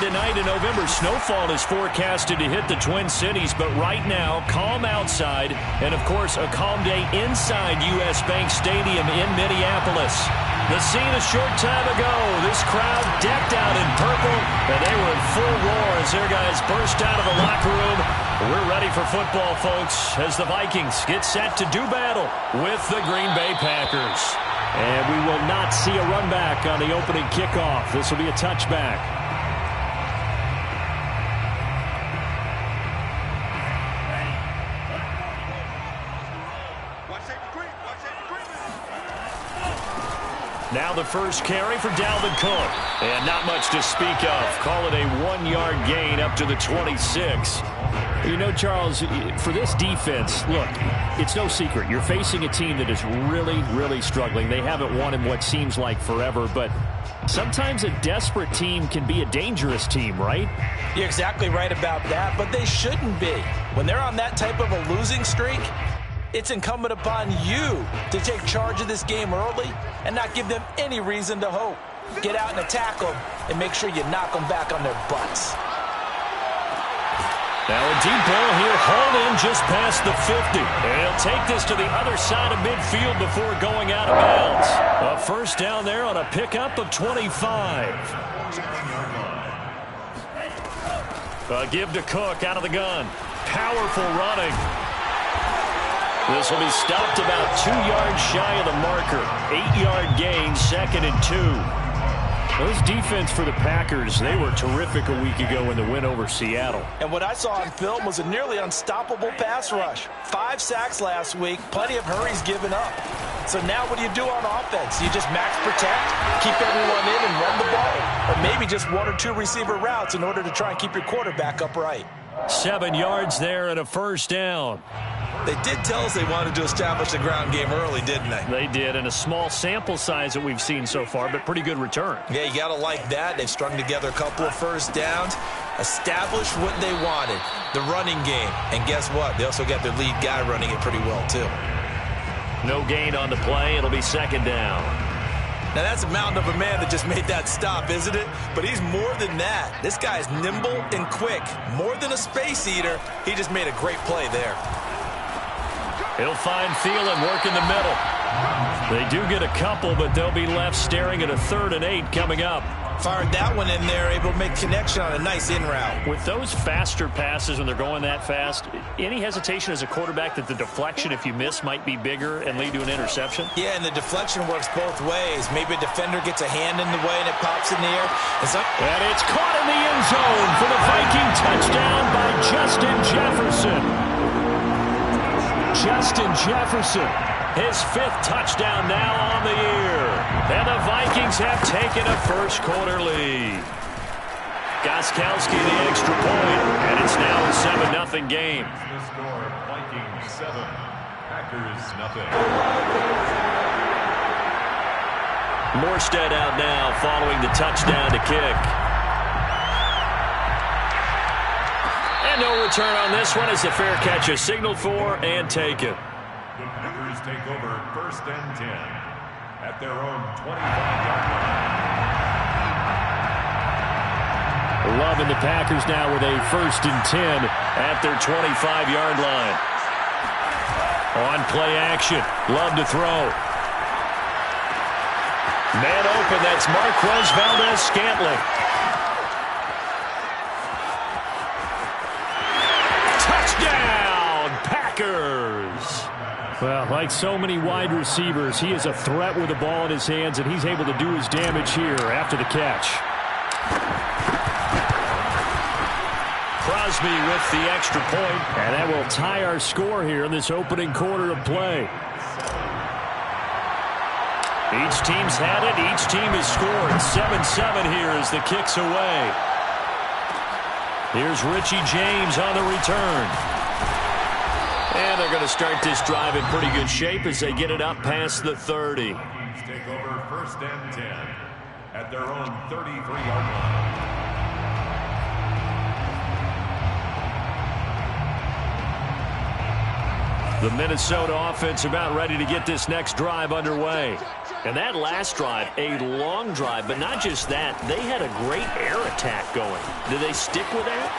Tonight in November, snowfall is forecasted to hit the Twin Cities, but right now, calm outside, and of course, a calm day inside U.S. Bank Stadium in Minneapolis. The scene a short time ago, this crowd decked out in purple, and they were in full roar as their guys burst out of the locker room. We're ready for football, folks, as the Vikings get set to do battle with the Green Bay Packers. And we will not see a run back on the opening kickoff. This will be a touchback. Now the first carry for Dalvin Cook. And not much to speak of. Call it a 1-yard gain up to the 26. You know, Charles, for this defense, look, it's no secret. You're facing a team that is really, really struggling. They haven't won in what seems like forever, but sometimes a desperate team can be a dangerous team, right? You're exactly right about that, but they shouldn't be. When they're on that type of a losing streak, it's incumbent upon you to take charge of this game early and not give them any reason to hope. Get out and attack them and make sure you knock them back on their butts. Now a deep ball here, hauled in just past the 50. And he'll take this to the other side of midfield before going out of bounds. A first down there on a pickup of 25. A give to Cook out of the gun. Powerful running. This will be stopped about 2 yards shy of the marker. 8-yard gain, 2nd and 2. Those defense for the Packers, they were terrific a week ago in the win over Seattle. And what I saw on film was a nearly unstoppable pass rush. 5 sacks last week, plenty of hurries given up. So now what do you do on offense? You just max protect, keep everyone in and run the ball? Or maybe just 1 or 2 receiver routes in order to try and keep your quarterback upright. 7 yards there and a first down. They did tell us they wanted to establish the ground game early, didn't they? They did, and a small sample size that we've seen so far, but pretty good return. Yeah, you got to like that. They've strung together a couple of first downs, established what they wanted, the running game. And guess what? They also got their lead guy running it pretty well, too. No gain on the play. It'll be second down. Now, that's a mountain of a man that just made that stop, isn't it? But he's more than that. This guy's nimble and quick. More than a space eater, he just made a great play there. He'll find Thielen, work in the middle. They do get a couple, but they'll be left staring at a 3rd and 8 coming up. Fired that one in there, able to make connection on a nice in route. With those faster passes when they're going that fast, any hesitation as a quarterback that the deflection, if you miss, might be bigger and lead to an interception? Yeah, and the deflection works both ways. Maybe a defender gets a hand in the way and it pops in the air. And it's caught in the end zone for the Viking touchdown by Justin Jefferson. Justin Jefferson, his 5th touchdown now on the year. And the Vikings have taken a first-quarter lead. Gostkowski the extra point, and it's now a 7-0 game. The score, Vikings 7, Packers 0. Morstead out now following the touchdown to kick. And no return on this one as the fair catch is signaled for and taken. The Packers take over 1st and 10 at their own 25-yard line. Loving the Packers now with a 1st and 10 at their 25-yard line. On play action, Love to throw. Man open, that's Marquez Valdez-Scantling. Touchdown, Packers! Well, like so many wide receivers, he is a threat with the ball in his hands, and he's able to do his damage here after the catch. Crosby with the extra point, and that will tie our score here in this opening quarter of play. Each team's had it. Each team has scored. 7-7 here as the kick's away. Here's Richie James on the return. And they're going to start this drive in pretty good shape as they get it up past the 30. Take over 1st and 10 at their own 33-yard line. The Minnesota offense about ready to get this next drive underway. And that last drive, a long drive, but not just that. They had a great air attack going. Do they stick with that?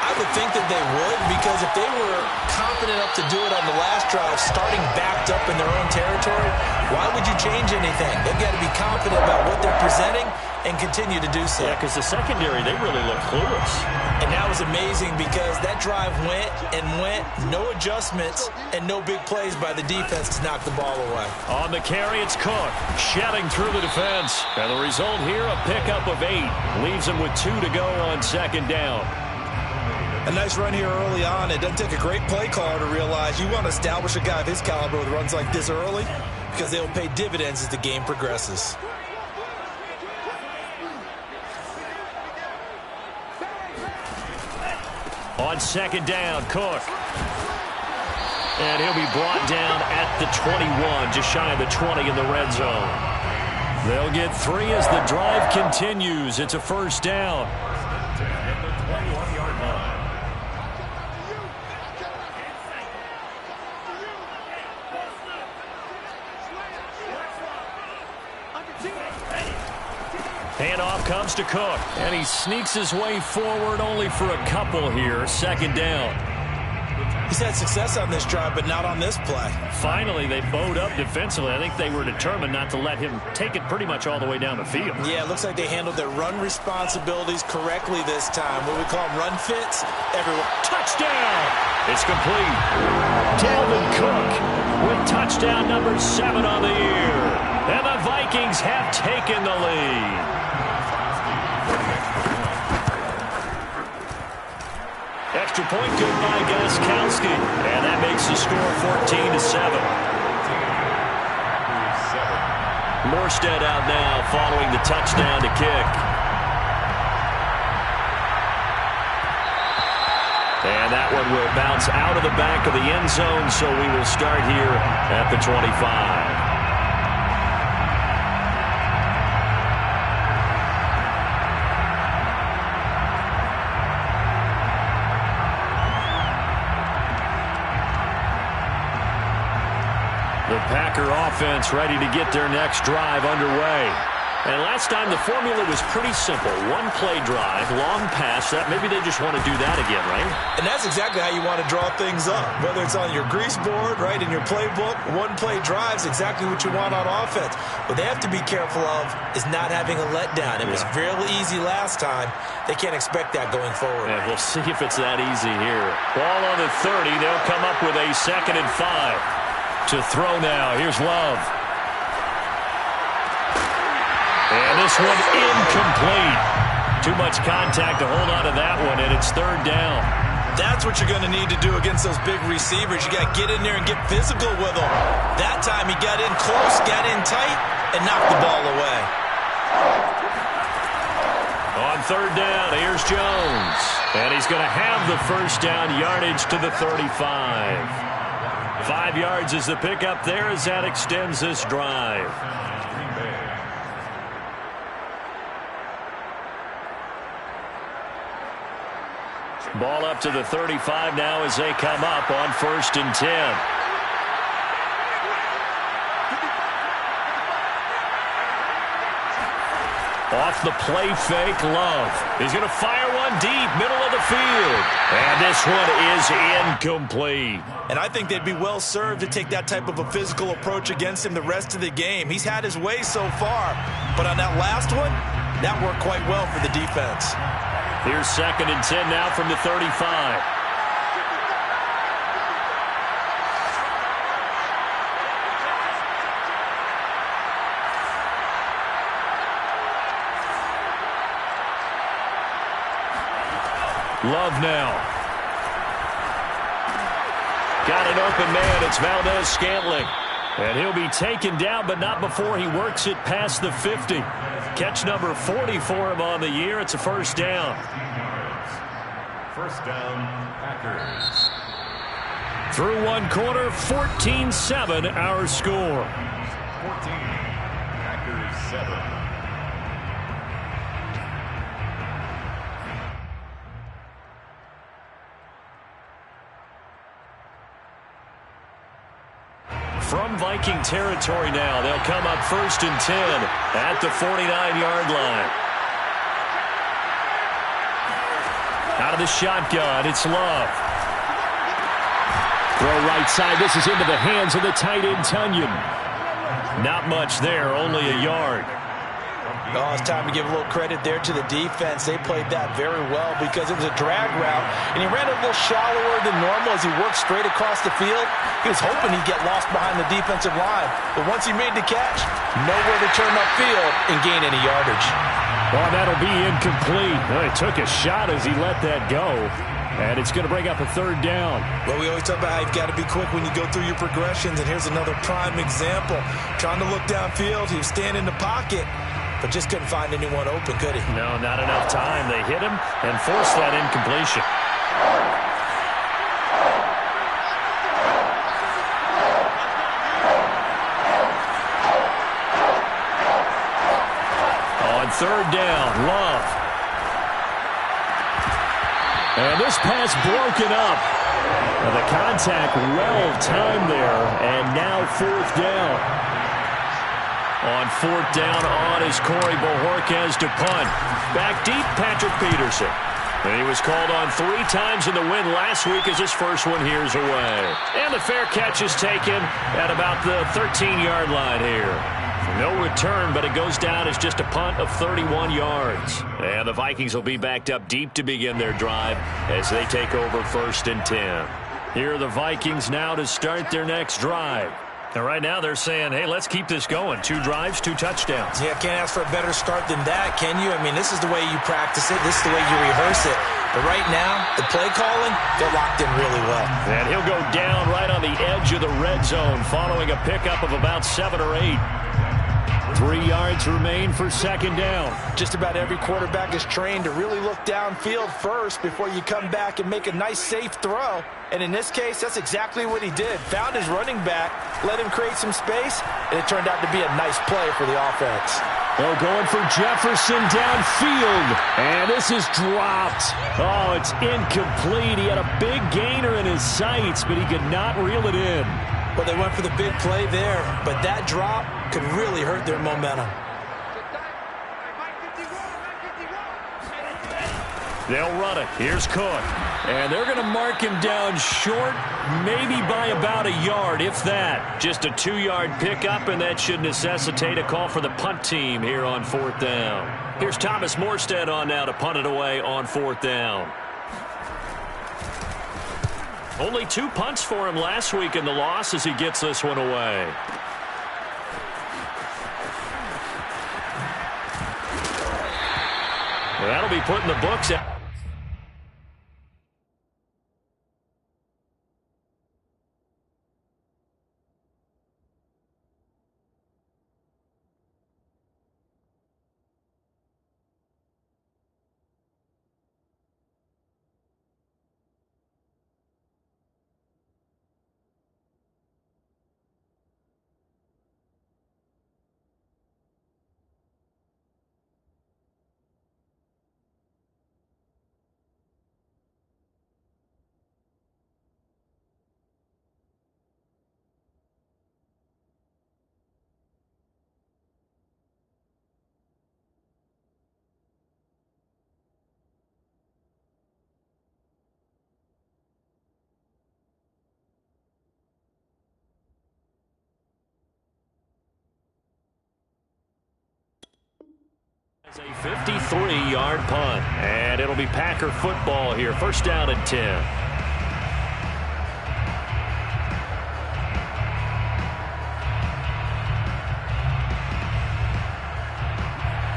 I would think that they would, because if they were confident enough to do it on the last drive, starting backed up in their own territory, why would you change anything? They've got to be confident about what they're presenting and continue to do so. Yeah, because the secondary, they really look clueless. And that was amazing because that drive went and went, no adjustments, and no big plays by the defense to knock the ball away. On the carry, it's Cook, shedding through the defense. And the result here, a pickup of 8. Leaves him with 2 to go on 2nd down. A nice run here early on. It doesn't take a great play caller to realize you want to establish a guy of his caliber with runs like this early because they will pay dividends as the game progresses. On 2nd down, Cook. And he'll be brought down at the 21, just shy of the 20 in the red zone. They'll get 3 as the drive continues. It's a 1st down. At the 21-yard line. Handoff comes to Cook, and he sneaks his way forward only for a couple here. 2nd down. He's had success on this drive, but not on this play. Finally, they bowed up defensively. I think they were determined not to let him take it pretty much all the way down the field. Yeah, it looks like they handled their run responsibilities correctly this time. What we call them run fits. Everyone. Touchdown! It's complete. Dalvin Cook with touchdown number 7 on the year. And the Vikings have taken the lead. Extra point good by Gostkowski. And that makes the score 14-7. Morstead out now following the touchdown to kick. And that one will bounce out of the back of the end zone, so we will start here at the 25. The Packer offense ready to get their next drive underway. And last time the formula was pretty simple. One play drive, long pass. Maybe they just want to do that again, right? And that's exactly how you want to draw things up. Whether it's on your grease board, right, in your playbook, one play drive is exactly what you want on offense. What they have to be careful of is not having a letdown. It was fairly easy last time. They can't expect that going forward. And we'll see if it's that easy here. Ball on the 30. They'll come up with a 2nd and 5. To throw now. Here's Love. And this one incomplete. Too much contact to hold on to that one, and it's 3rd down. That's what you're going to need to do against those big receivers. You got to get in there and get physical with them. That time he got in close, got in tight, and knocked the ball away. On 3rd down, here's Jones. And he's going to have the 1st down yardage to the 35. 5 yards is the pickup there as that extends this drive. Ball up to the 35 now as they come up on 1st and 10. Off the play fake, Love. He's going to fire one deep, middle of the field. And this one is incomplete. And I think they'd be well served to take that type of a physical approach against him the rest of the game. He's had his way so far. But on that last one, that worked quite well for the defense. Here's 2nd and 10 now from the 35. Love now. Got an open man. It's Valdez-Scantling. And he'll be taken down, but not before he works it past the 50. Catch number 40 for him on the year. It's a 1st down. 1st down, Packers. Through 1 quarter, 14-7 our score. 14, Packers 7. From Viking territory now, they'll come up 1st and 10 at the 49-yard line. Out of the shotgun, it's Love. Throw right side. This is into the hands of the tight end, Tunyon. Not much there, only a yard. Oh, it's time to give a little credit there to the defense. They played that very well because it was a drag route, and he ran a little shallower than normal as he worked straight across the field. He was hoping he'd get lost behind the defensive line, but once he made the catch, nowhere to turn upfield and gain any yardage. Well, that'll be incomplete. Well, he took a shot as he let that go, and it's going to bring up a 3rd down. Well, we always talk about how you've got to be quick when you go through your progressions, and here's another prime example. Trying to look downfield, he was standing in the pocket, but just couldn't find anyone open, could he? No, not enough time. They hit him and forced that incompletion. On 3rd down, Love. And this pass broken up. And the contact well timed there, and now 4th down. On 4th down on is Corey Bojorquez to punt. Back deep, Patrick Peterson. And he was called on 3 times in the win last week as his first one here's away. And the fair catch is taken at about the 13-yard line here. No return, but it goes down as just a punt of 31 yards. And the Vikings will be backed up deep to begin their drive as they take over 1st and 10. Here are the Vikings now to start their next drive. And right now they're saying, hey, let's keep this going. 2 drives, 2 touchdowns. Yeah, can't ask for a better start than that, can you? I mean, this is the way you practice it. This is the way you rehearse it. But right now, the play calling, they're locked in really well. And he'll go down right on the edge of the red zone following a pickup of about 7 or 8. 3 yards remain for second down. Just about every quarterback is trained to really look downfield first before you come back and make a nice, safe throw. And in this case, that's exactly what he did. Found his running back, let him create some space, and it turned out to be a nice play for the offense. Oh, going for Jefferson downfield. And this is dropped. Oh, it's incomplete. He had a big gainer in his sights, but he could not reel it in. Well, they went for the big play there, but that drop could really hurt their momentum. They'll run it. Here's Cook. And they're going to mark him down short, maybe by about a yard, if that. Just a 2-yard pickup, and that should necessitate a call for the punt team here on 4th down. Here's Thomas Morstead on now to punt it away on 4th down. Only 2 punts for him last week in the loss as he gets this one away. That'll be put in the books. It's a 53-yard punt, and it'll be Packer football here. 1st down and 10.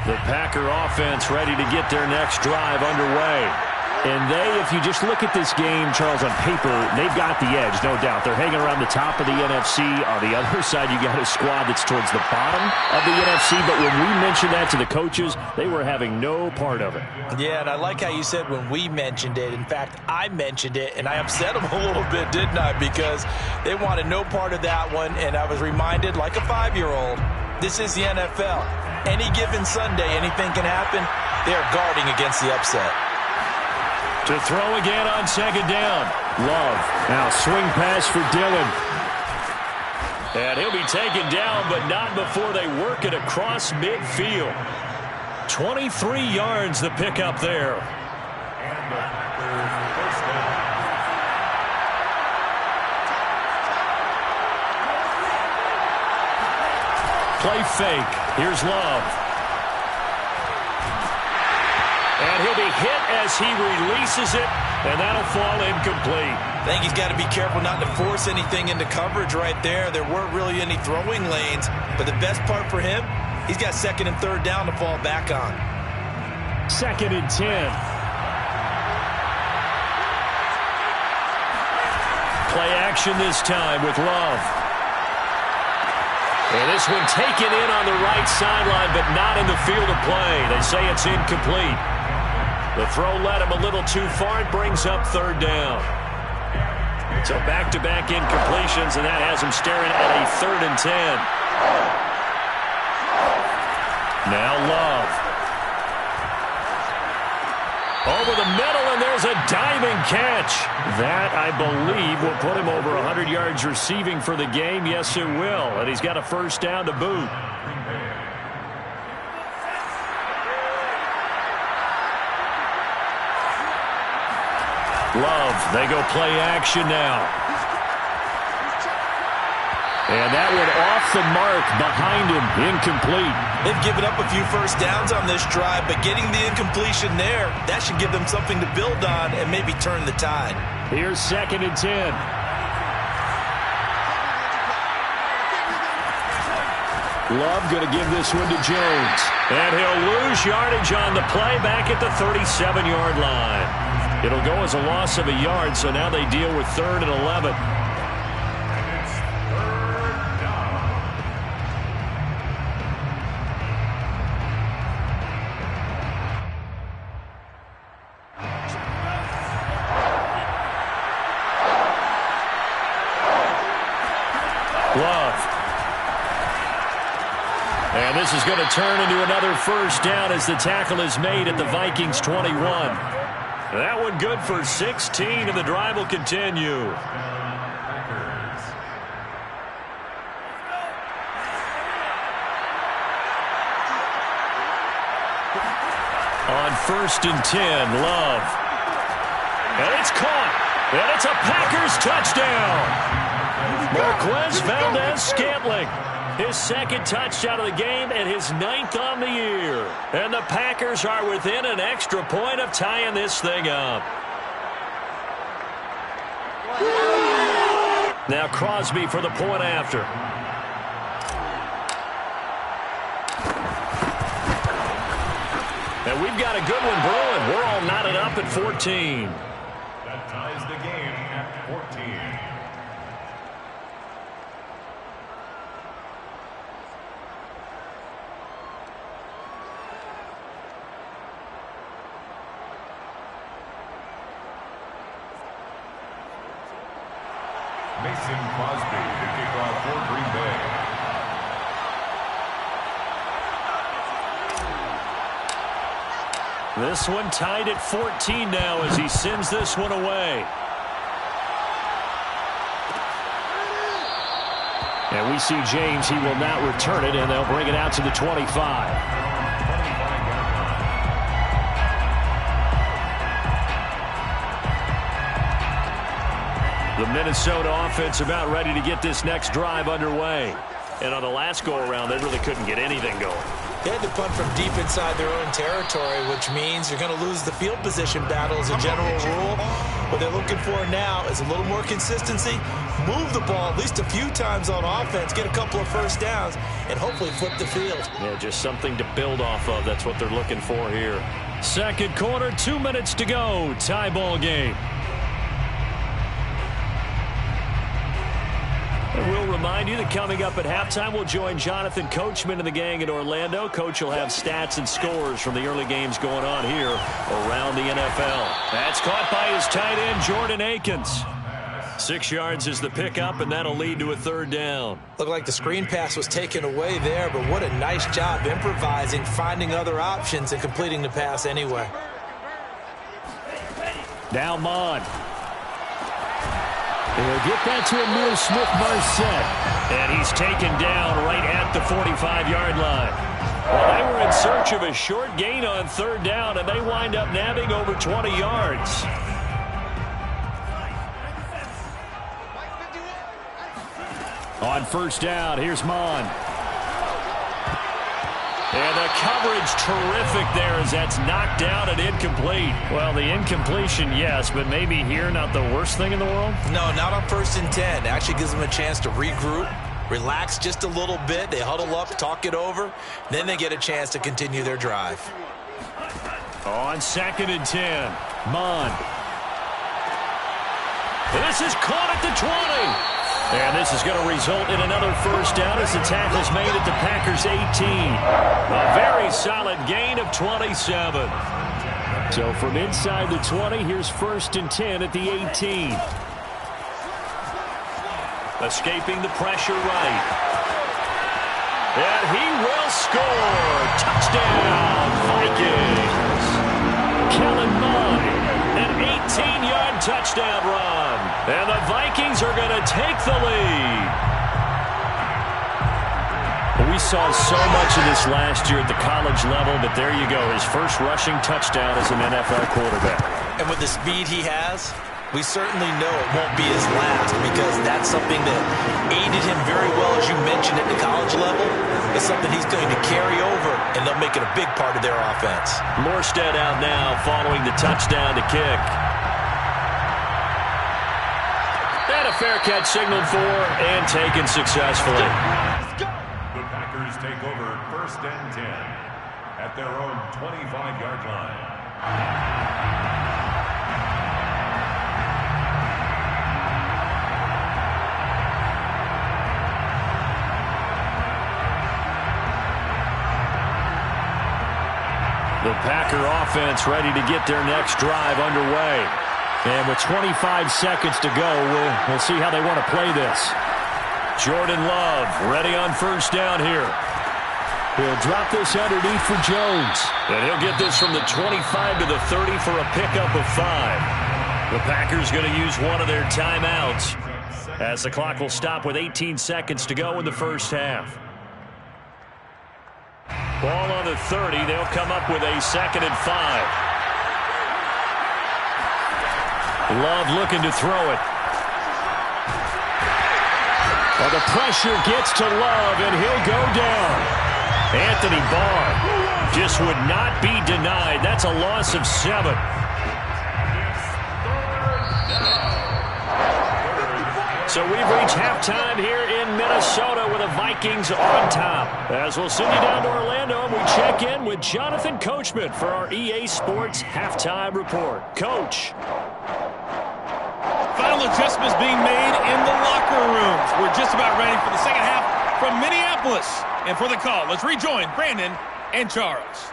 The Packer offense ready to get their next drive underway. And if you just look at this game, Charles, on paper, they've got the edge, no doubt. They're hanging around the top of the NFC. On the other side, you got a squad that's towards the bottom of the NFC. But when we mentioned that to the coaches, they were having no part of it. Yeah, and I like how you said when we mentioned it. In fact, I mentioned it, and I upset them a little bit, didn't I? Because they wanted no part of that one, and I was reminded, like a 5-year-old, this is the NFL. Any given Sunday, anything can happen. They're guarding against the upset. To throw again on 2nd down. Love. Now swing pass for Dillon. And he'll be taken down, but not before they work it across midfield. 23 yards the pickup there. And the Packers 1st down. Play fake. Here's Love. And he'll be hit as he releases it, and that'll fall incomplete. I think he's got to be careful not to force anything into coverage right there. There weren't really any throwing lanes, but the best part for him, he's got 2nd and 3rd down to fall back on. 2nd and 10. Play action this time with Love. And this one taken in on the right sideline, but not in the field of play. They say it's incomplete. The throw led him a little too far. It brings up 3rd down. So back-to-back incompletions, and that has him staring at a 3rd and 10. Now Love. Over the middle, and there's a diving catch. That, I believe, will put him over 100 yards receiving for the game. Yes, it will. And he's got a 1st down to boot. Love, they go play action now. And that one off the mark behind him, incomplete. They've given up a few 1st downs on this drive, but getting the incompletion there, that should give them something to build on and maybe turn the tide. Here's 2nd and 10. Love going to give this one to Jones. And he'll lose yardage on the play back at the 37-yard line. It'll go as a loss of a yard, so now they deal with 3rd and 11. And this is going to turn into another first down as the tackle is made at the Vikings 21. That one good for 16, and the drive will continue. On 1st and 10, Love. And it's caught. And it's a Packers touchdown. Marquez Valdez-Scantling. His 2nd touchdown of the game and his 9th on the year. And the Packers are within an extra point of tying this thing up. Now Crosby for the point after. And we've got a good one brewing. We're all knotted up at 14. That ties the game at 14. Mason Crosby to kick off for Green Bay. This one tied at 14 now as he sends this one away. And we see James. He will not return it, and they'll bring it out to the 25. The Minnesota offense about ready to get this next drive underway. And on the last go-around, they really couldn't get anything going. They had to punt from deep inside their own territory, which means you're going to lose the field position battle as a general rule. What they're looking for now is a little more consistency, move the ball at least a few times on offense, get a couple of first downs, and hopefully flip the field. Yeah, just something to build off of. That's what they're looking for here. 2nd quarter, 2 minutes to go. Tie ball game. And we'll remind you that coming up at halftime, we'll join Jonathan Coachman and the gang in Orlando. Coach will have stats and scores from the early games going on here around the NFL. That's caught by his tight end, Jordan Akins. 6 yards is the pickup, and that'll lead to a 3rd down. Looked like the screen pass was taken away there, but what a nice job improvising, finding other options, and completing the pass anyway. Now Mon. They'll get that to Emil Smith-Marset. And he's taken down right at the 45-yard line. Well, they were in search of a short gain on 3rd down, and they wind up nabbing over 20 yards. On 1st down, here's Mon. And the coverage terrific there as that's knocked down and incomplete. Well, the incompletion, yes, but maybe here not the worst thing in the world? No, not on 1st and 10. It actually gives them a chance to regroup, relax just a little bit. They huddle up, talk it over. Then they get a chance to continue their drive. On 2nd and 10, Mon. This is caught at the 20. And this is going to result in another first down as the tackle's made at the Packers 18. A very solid gain of 27. So from inside the 20, here's 1st and 10 at the 18. Escaping the pressure right. And he will score. Touchdown, Vikings. Kellen Mond, an 18-yard touchdown run. And the Vikings are going to take the lead. We saw so much of this last year at the college level, but there you go. His first rushing touchdown as an NFL quarterback. And with the speed he has, we certainly know it won't be his last, because that's something that aided him very well, as you mentioned, at the college level. It's something he's going to carry over, and they'll make it a big part of their offense. Morstead out now following the touchdown to kick. And a fair catch signaled for and taken successfully. The Packers take over 1st and 10 at their own 25-yard line. The Packer offense ready to get their next drive underway. And with 25 seconds to go, we'll see how they want to play this. Jordan Love ready on 1st down here. He'll drop this underneath for Jones. And he'll get this from the 25 to the 30 for a pickup of 5. The Packers going to use one of their timeouts as the clock will stop with 18 seconds to go in the first half. Ball on the 30. They'll come up with a 2nd and 5. Love looking to throw it. Well, the pressure gets to Love, and he'll go down. Anthony Barr just would not be denied. That's a loss of 7. So we've reached halftime here in Minnesota with the Vikings on top. As we'll send you down to Orlando, and we check in with Jonathan Coachman for our EA Sports Halftime Report. Coach. Final adjustments being made in the locker rooms. We're just about ready for the second half from Minneapolis. And for the call, let's rejoin Brandon and Charles.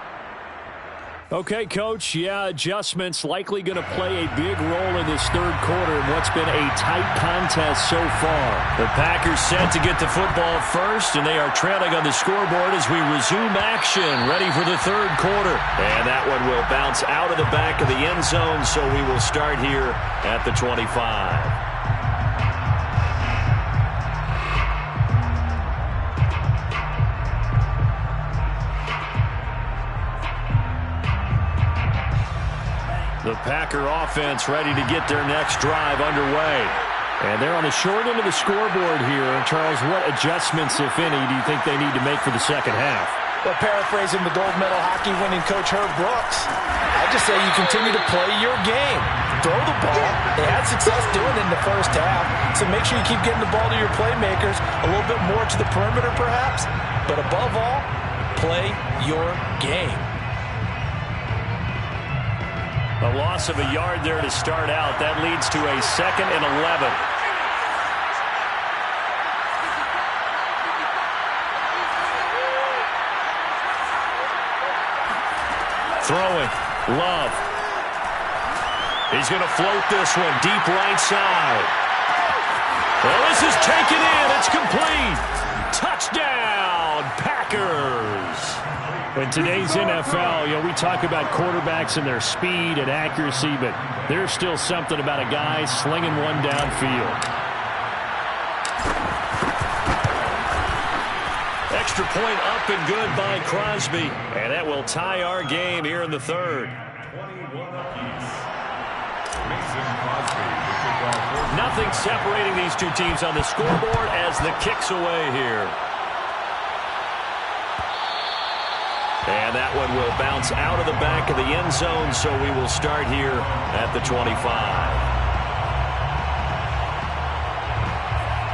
Okay, Coach. Yeah, adjustments likely going to play a big role in this third quarter in what's been a tight contest so far. The Packers set to get the football first, and they are trailing on the scoreboard as we resume action, ready for the third quarter. And that one will bounce out of the back of the end zone, so we will start here at the 25. The Packer offense ready to get their next drive underway. And they're on the short end of the scoreboard here. Charles, what adjustments, if any, do you think they need to make for the second half? Well, paraphrasing the gold medal hockey winning coach Herb Brooks, I just say you continue to play your game. Throw the ball. They had success doing it in the first half, so make sure you keep getting the ball to your playmakers, a little bit more to the perimeter perhaps, but above all, play your game. A loss of a yard there to start out. That leads to a 2nd and 11. Throwing. Love. He's going to float this one deep right side. Well, this is taken in. It's complete. Touchdown, Packers. In today's NFL, we talk about quarterbacks and their speed and accuracy, but there's still something about a guy slinging one downfield. Extra point up and good by Crosby, and that will tie our game here in the third. 21 apiece. Mason Crosby, the kickoff. Nothing separating these two teams on the scoreboard as the kick's away here. And that one will bounce out of the back of the end zone, so we will start here at the 25.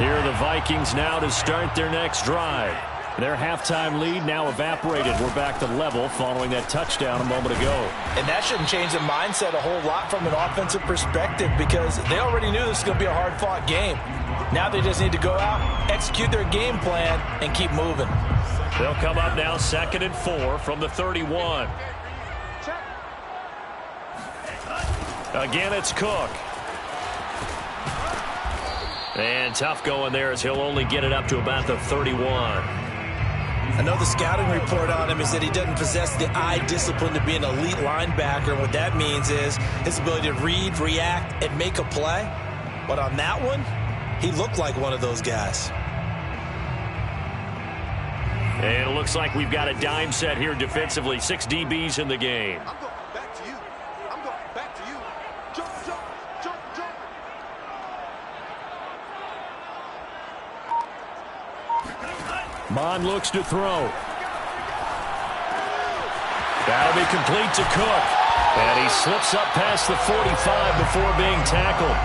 Here are the Vikings now to start their next drive. Their halftime lead now evaporated. We're back to level following that touchdown a moment ago. And that shouldn't change the mindset a whole lot from an offensive perspective because they already knew this was going to be a hard-fought game. Now they just need to go out, execute their game plan, and keep moving. They'll come up now 2nd and 4 from the 31. Again, it's Cook. And tough going there as he'll only get it up to about the 31. I know the scouting report on him is that he doesn't possess the eye discipline to be an elite linebacker. What that means is his ability to read, react, and make a play. But on that one, he looked like one of those guys. And it looks like we've got a dime set here defensively. 6 DBs in the game. I'm going back to you. I'm going back to you. Jump, jump, jump, jump. Mon looks to throw. That'll be complete to Cook. And he slips up past the 45 before being tackled.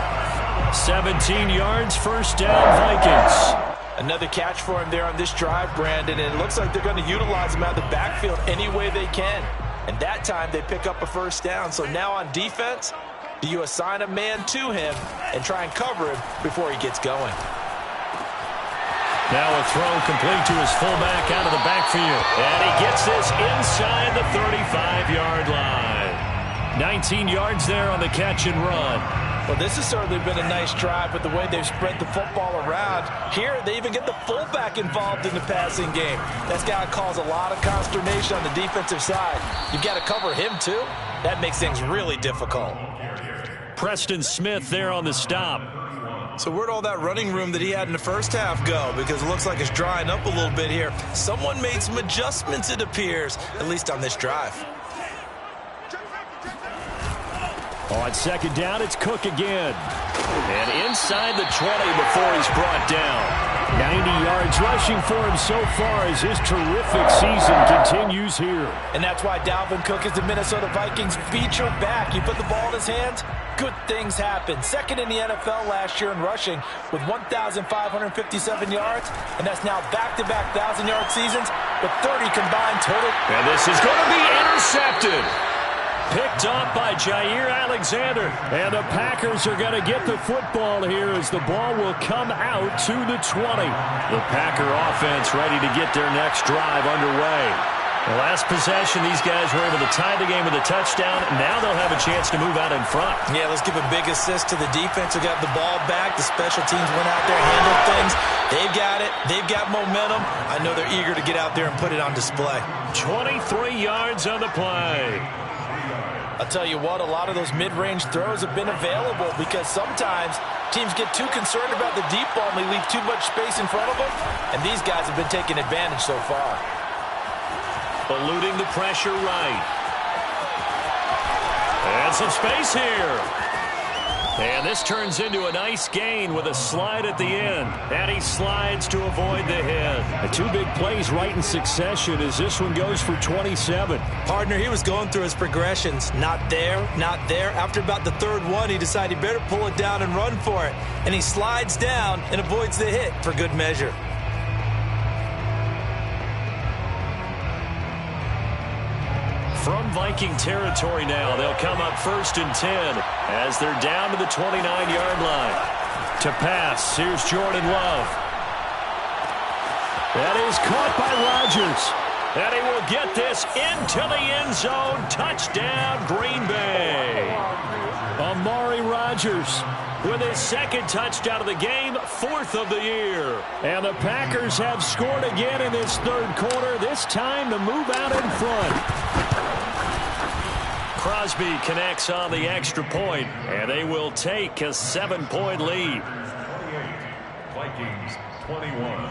17 yards, first down, Vikings. Another catch for him there on this drive, Brandon, and it looks like they're going to utilize him out of the backfield any way they can. And that time they pick up a first down. So now on defense, do you assign a man to him and try and cover him before he gets going? Now a throw complete to his fullback out of the backfield. And he gets this inside the 35-yard line. 19 yards there on the catch and run. Well, this has certainly been a nice drive with the way they've spread the football around. Here, they even get the fullback involved in the passing game. That's got to cause a lot of consternation on the defensive side. You've got to cover him, too. That makes things really difficult. Preston Smith there on the stop. So where'd all that running room that he had in the first half go? Because it looks like it's drying up a little bit here. Someone made some adjustments, it appears, at least on this drive. On second down, it's Cook again. And inside the 20 before he's brought down. 90 yards rushing for him so far as his terrific season continues here. And that's why Dalvin Cook is the Minnesota Vikings feature back. You put the ball in his hands, good things happen. Second in the NFL last year in rushing with 1,557 yards. And that's now back-to-back 1,000-yard seasons with 30 combined total. And this is going to be intercepted. Picked off by Jair Alexander. And the Packers are going to get the football here as the ball will come out to the 20. The Packer offense ready to get their next drive underway. The last possession, these guys were able to tie the game with a touchdown. Now they'll have a chance to move out in front. Yeah, let's give a big assist to the defense who got the ball back. The special teams went out there, handled things. They've got it. They've got momentum. I know they're eager to get out there and put it on display. 23 yards on the play. I'll tell you what, a lot of those mid-range throws have been available because sometimes teams get too concerned about the deep ball and they leave too much space in front of them, and these guys have been taking advantage so far. Eluding the pressure right. And some space here. And this turns into a nice gain with a slide at the end. And he slides to avoid the hit. Two big plays right in succession as this one goes for 27. Partner, he was going through his progressions. Not there, not there. After about the third one, he decided he better pull it down and run for it. And he slides down and avoids the hit for good measure. From Viking territory now, they'll come up 1st and 10 as they're down to the 29-yard line. To pass, here's Jordan Love. That is caught by Rodgers. And he will get this into the end zone. Touchdown, Green Bay. Amari Rodgers with his second touchdown of the game, 4th of the year. And the Packers have scored again in this third quarter, this time to move out in front. Crosby connects on the extra point, and they will take a 7-point lead. 28, Vikings 21.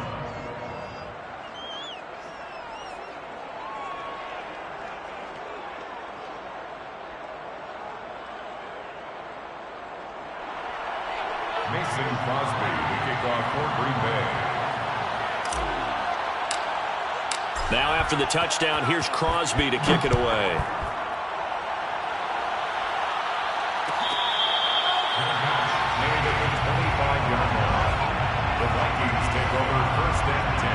Mason Crosby, the kickoff for Green Bay. Now after the touchdown, here's Crosby to kick it away. The Vikings take over 1st and 10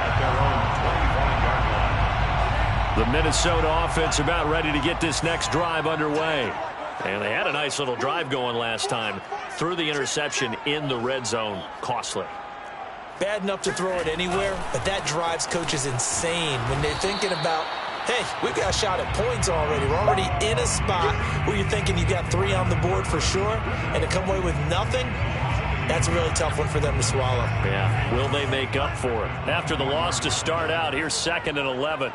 at their own 25-yard line. The Minnesota offense about ready to get this next drive underway. And they had a nice little drive going last time. Threw the interception in the red zone. Costly. Bad enough to throw it anywhere, but that drives coaches insane when they're thinking about, hey, we've got a shot at points already. We're already in a spot where you're thinking you got 3 on the board for sure, and to come away with nothing, that's a really tough one for them to swallow. Yeah, will they make up for it? After the loss to start out, here's 2nd and 11.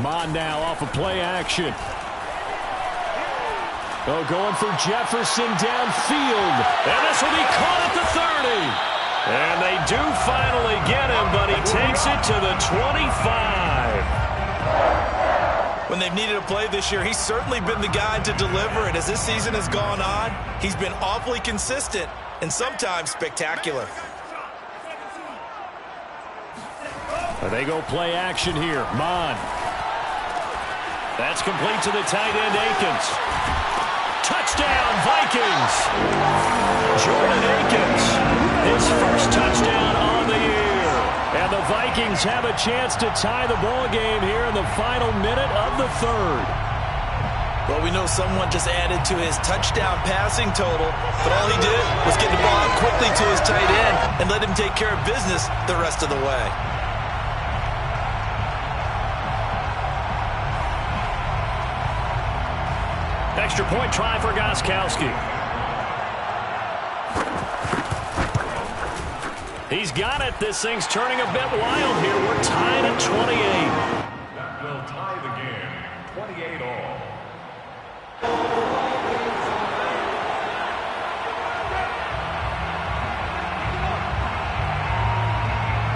Mon now off of play action. Oh, going for Jefferson downfield. And this will be caught at the 30. And they do finally get him, but he takes it to the 25. When they've needed a play this year, he's certainly been the guy to deliver it. As this season has gone on, he's been awfully consistent and sometimes spectacular. They go play action here. Mon. That's complete to the tight end, Akins. Touchdown, Vikings. Jordan Akins, his first touchdown on the year. And the Vikings have a chance to tie the ball game here in the final minute of the third. Well, we know someone just added to his touchdown passing total, but all he did was get the ball out quickly to his tight end and let him take care of business the rest of the way. extra point try for Gostkowski. He's got it. This thing's turning a bit wild here. We're tied at 28. That will tie the game, 28 all.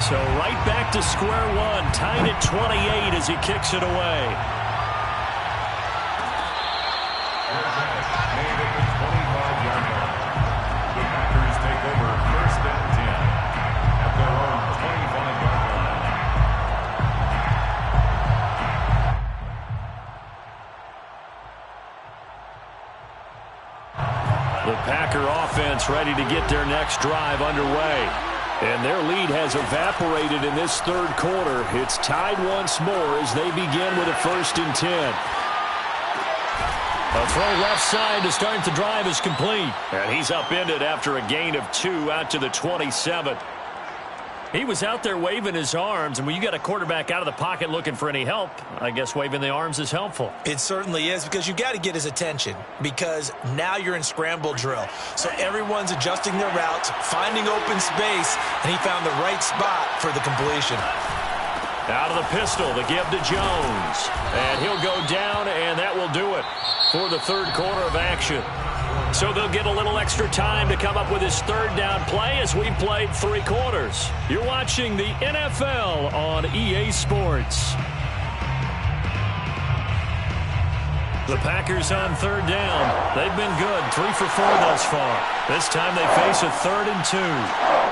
So right back to square one, tied at 28 as he kicks it away. Made at the 25-yard line. The Packers take over first and 10 at their own 25-yard line. The Packer offense ready to get their next drive underway. And their lead has evaporated in this third quarter. It's tied once more as they begin with a 1st and 10. A throw left side to start the drive is complete. And he's upended after a gain of 2 out to the 27. He was out there waving his arms, and when you got a quarterback out of the pocket looking for any help, I guess waving the arms is helpful. It certainly is, because you got to get his attention, because now you're in scramble drill. So everyone's adjusting their routes, finding open space, and he found the right spot for the completion. Out of the pistol, the give to Jones. And he'll go down, and that will do it for the third quarter of action. So they'll get a little extra time to come up with his third down play as we played 3 quarters. You're watching the NFL on EA Sports. The Packers on third down. They've been good, 3 for 4 thus far. This time they face a 3rd and 2.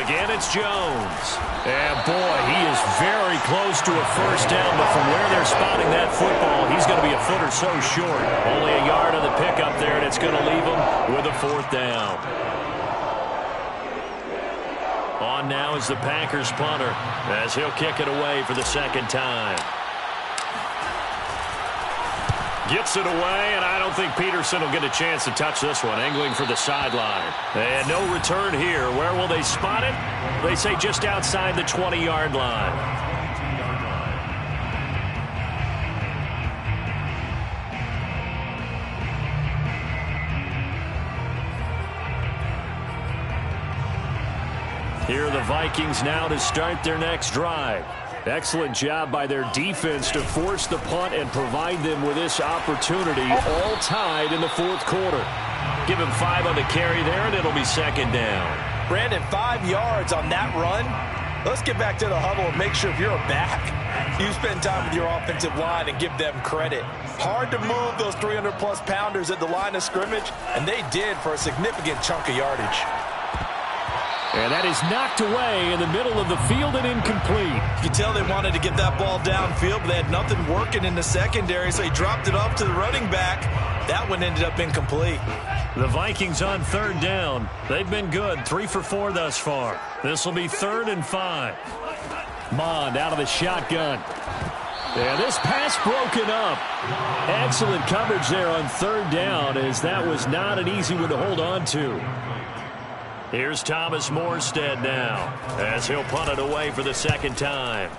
Again, it's Jones. And, boy, he is very close to a first down, but from where they're spotting that football, he's going to be a foot or so short. Only a yard on the pickup there, and it's going to leave him with a 4th down. On now is the Packers punter as he'll kick it away for the 2nd time. Gets it away, and I don't think Peterson will get a chance to touch this one. Angling for the sideline. And no return here. Where will they spot it? They say just outside the 20-yard line. Here are the Vikings now to start their next drive. Excellent job by their defense to force the punt and provide them with this opportunity, all tied in the 4th quarter. Give him 5 on the carry there, and it'll be 2nd down. Brandon, 5 yards on that run. Let's get back to the huddle and make sure if you're a back, you spend time with your offensive line and give them credit. Hard to move those 300-plus pounders at the line of scrimmage, and they did for a significant chunk of yardage. And that is knocked away in the middle of the field and incomplete. You can tell they wanted to get that ball downfield, but they had nothing working in the secondary, so he dropped it off to the running back. That one ended up incomplete. The Vikings on 3rd down. They've been good, 3 for 4 thus far. This will be 3rd and 5. Mond out of the shotgun. And this pass broken up. Excellent coverage there on 3rd down, as that was not an easy one to hold on to. Here's Thomas Morstead now as he'll punt it away for the 2nd time.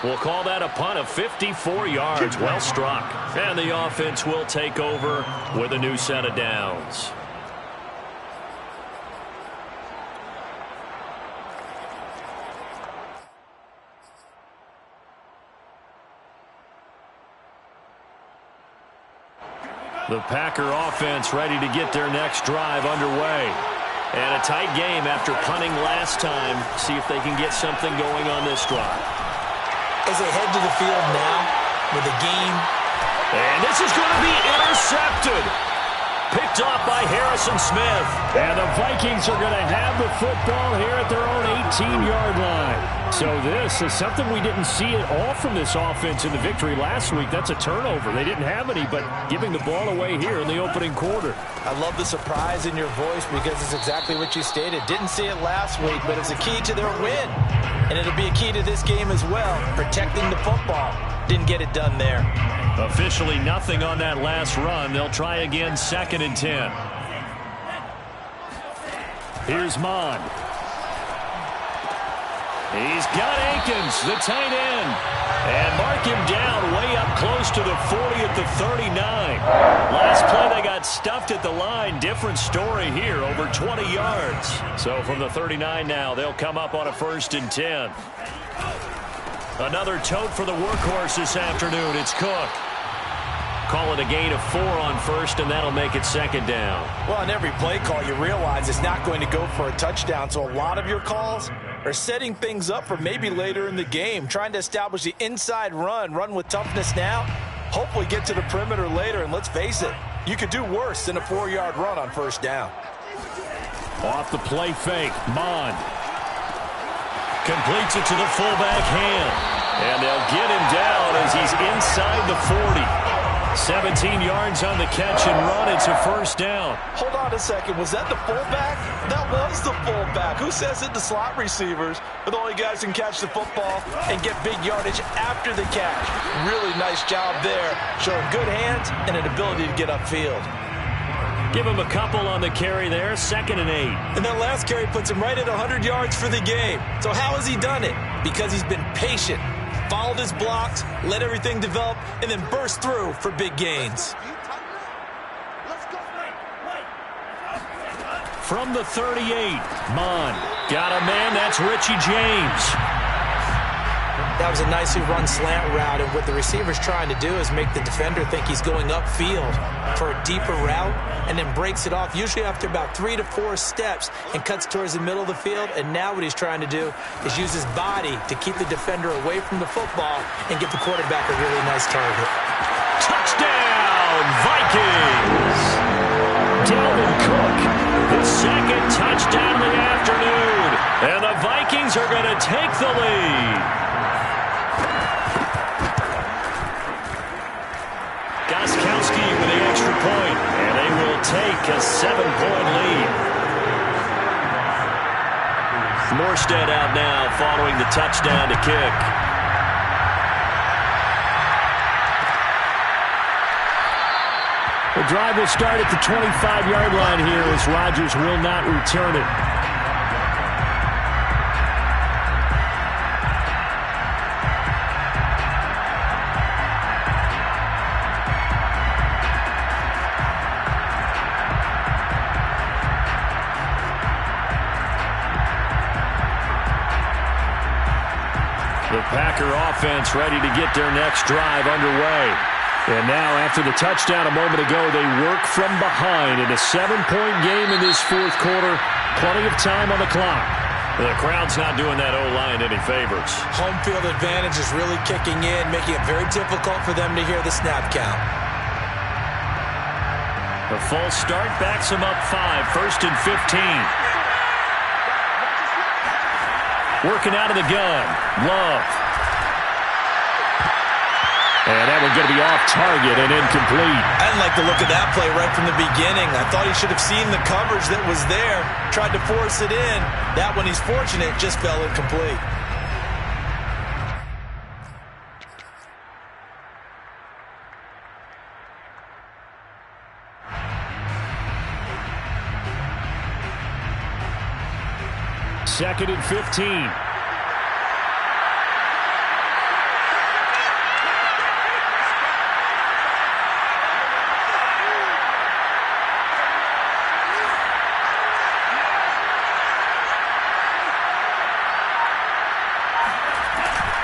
We'll call that a punt of 54 yards. Well struck. And the offense will take over with a new set of downs. The Packer offense ready to get their next drive underway. And a tight game after punting last time. See if they can get something going on this drive. As they head to the field now with a gain. And this is going to be intercepted. Picked off by Harrison Smith. And the Vikings are going to have the football here at their own 18-yard line. So this is something we didn't see at all from this offense in the victory last week. That's a turnover. They didn't have any, but giving the ball away here in the opening quarter. I love the surprise in your voice because it's exactly what you stated. Didn't see it last week, but it's a key to their win. And it'll be a key to this game as well, protecting the football. Didn't get it done there. Officially nothing on that last run. They'll try again, 2nd and 10. Here's Mond. He's got Akins, the tight end. And mark him down way up close to the 40 at the 39. Last play they got stuffed at the line. Different story here, over 20 yards. So from the 39 now, they'll come up on a 1st and 10. Another tote for the workhorse this afternoon. It's Cook. Call it a gain of 4 on 1st, and that'll make it 2nd down. Well, on every play call, you realize it's not going to go for a touchdown. So a lot of your calls are setting things up for maybe later in the game, trying to establish the inside run with toughness now, hopefully get to the perimeter later. And let's face it, you could do worse than a 4-yard run on 1st down. Off the play fake, Mond completes it to the fullback hand. And they'll get him down as he's inside the 40. 17 yards on the catch and run. It's a 1st down. Hold on a second. Was that the fullback? That was the fullback. Who says it? The slot receivers are the only guys who can catch the football and get big yardage after the catch. Really nice job there. Showing good hands and an ability to get upfield. Give him a couple on the carry there. 2nd and 8. And that last carry puts him right at 100 yards for the game. So how has he done it? Because he's been patient. Followed his blocks, let everything develop, and then burst through for big gains. From the 38, Mond got a man. That's Richie James. That was a nicely run slant route, and what the receiver's trying to do is make the defender think he's going upfield for a deeper route, and then breaks it off, usually after about 3 to 4 steps, and cuts towards the middle of the field. And now what he's trying to do is use his body to keep the defender away from the football and give the quarterback a really nice target. Touchdown, Vikings! Dalvin Cook, the 2nd touchdown of the afternoon, and the Vikings are going to take the lead. Gostkowski with the extra point, and they will take a 7-point lead. Morstead out now following the touchdown to kick. The drive will start at the 25-yard line here as Rodgers will not return it. The Packer offense ready to get their next drive underway. And now, after the touchdown a moment ago, they work from behind in a 7-point game in this 4th quarter. Plenty of time on the clock. The crowd's not doing that O-line any favors. Home field advantage is really kicking in, making it very difficult for them to hear the snap count. The false start backs them up 5, 1st and 15. Working out of the gun, Love. And that one's going to be off target and incomplete. I didn't like the look of that play right from the beginning. I thought he should have seen the coverage that was there, tried to force it in. That one, he's fortunate, just fell incomplete. Second and 15.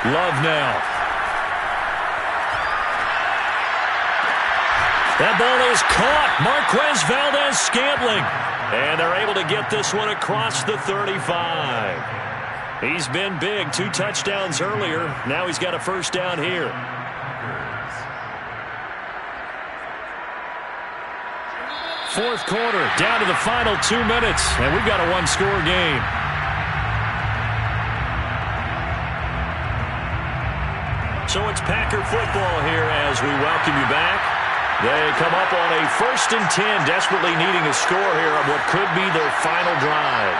Love now. That ball is caught. Marquez Valdez-Scantling. And they're able to get this one across the 35. He's been big. 2 touchdowns earlier. Now he's got a 1st down here. Fourth quarter, down to the final 2 minutes. And we've got a 1-score game. So it's Packer football here as we welcome you back. They come up on a 1st and 10, desperately needing a score here on what could be their final drive.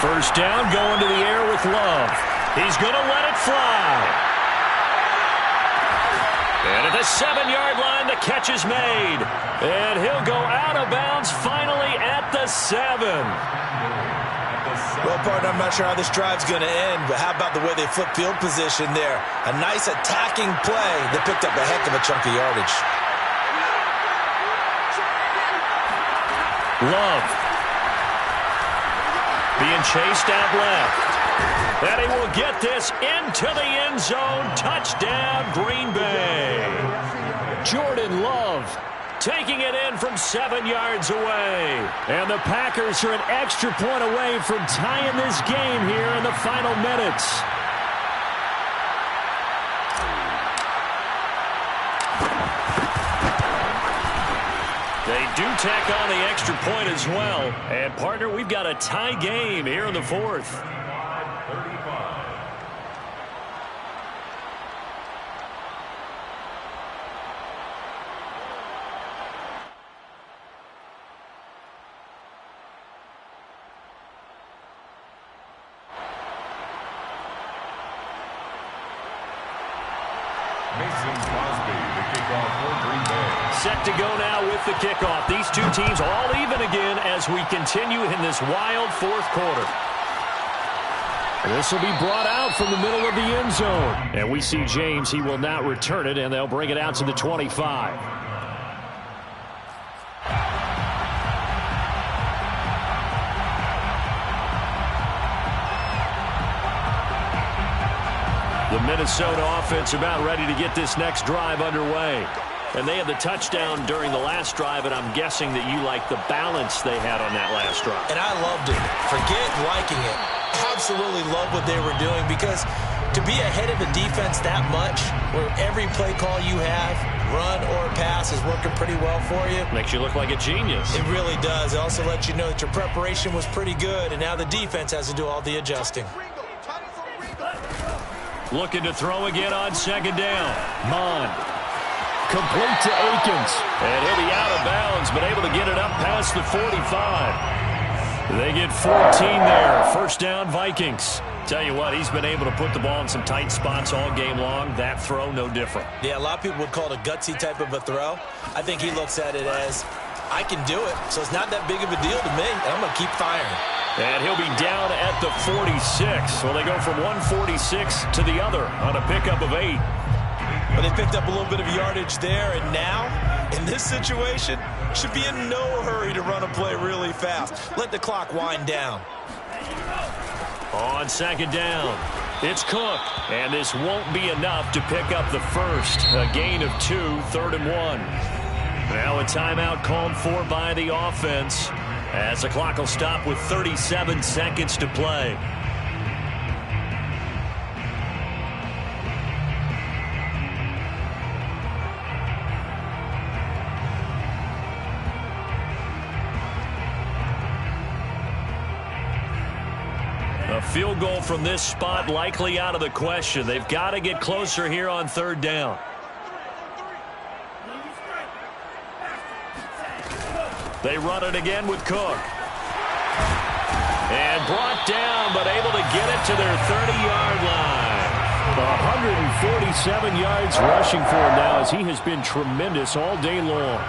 First down, going to the air with Love. He's going to let it fly. And at the 7-yard line, the catch is made. And he'll go out of bounds finally at the 7. Well, partner, I'm not sure how this drive's going to end, but how about the way they flip field position there? A nice attacking play that picked up a heck of a chunk of yardage. Love. Being chased out left. And he will get this into the end zone. Touchdown, Green Bay. Jordan Love taking it in from 7 yards away. And the Packers are an extra point away from tying this game here in the final minutes. They do tack on the extra point as well. And, partner, we've got a tie game here in the 4th. Set to go now with the kickoff. These two teams all even again as we continue in this wild 4th quarter. This will be brought out from the middle of the end zone. And we see James. He will not return it, and they'll bring it out to the 25. The Minnesota offense about ready to get this next drive underway. And they had the touchdown during the last drive, and I'm guessing that you like the balance they had on that last drive. And I loved it. Forget liking it. Absolutely love what they were doing, because to be ahead of the defense that much, where every play call you have, run or pass, is working pretty well for you. Makes you look like a genius. It really does. It also lets you know that your preparation was pretty good, and now the defense has to do all the adjusting. Looking to throw again on 2nd down. Mond. Complete to Akins. And he'll be out of bounds, but able to get it up past the 45. They get 14 there. 1st down, Vikings. Tell you what, he's been able to put the ball in some tight spots all game long. That throw, no different. Yeah, a lot of people would call it a gutsy type of a throw. I think he looks at it as, I can do it, so it's not that big of a deal to me, and I'm going to keep firing. And he'll be down at the 46. Well, they go from 146 to the other on a pickup of 8. But they picked up a little bit of yardage there, and now, in this situation, should be in no hurry to run a play really fast. Let the clock wind down. On 2nd down, it's Cook. And this won't be enough to pick up the first. A gain of 2, 3rd and 1. Now a timeout called for by the offense, as the clock will stop with 37 seconds to play. A field goal from this spot likely out of the question. They've got to get closer here on 3rd down. They run it again with Cook. And brought down, but able to get it to their 30-yard line. 147 yards rushing for him now, as he has been tremendous all day long.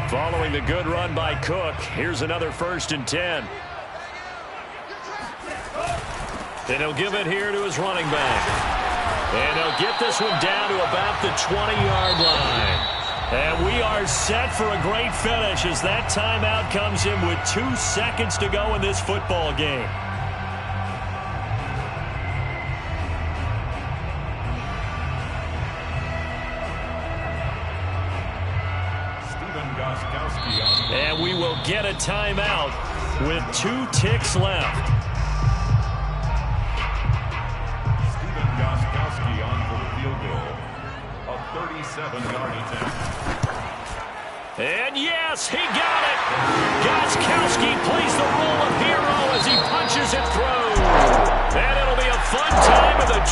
Following the good run by Cook, here's another 1st and 10. And he'll give it here to his running back. And he'll get this one down to about the 20-yard line. And we are set for a great finish as that timeout comes in with 2 seconds to go in this football game. And we will get a timeout with 2 ticks left. And yes, he got it. Gostkowski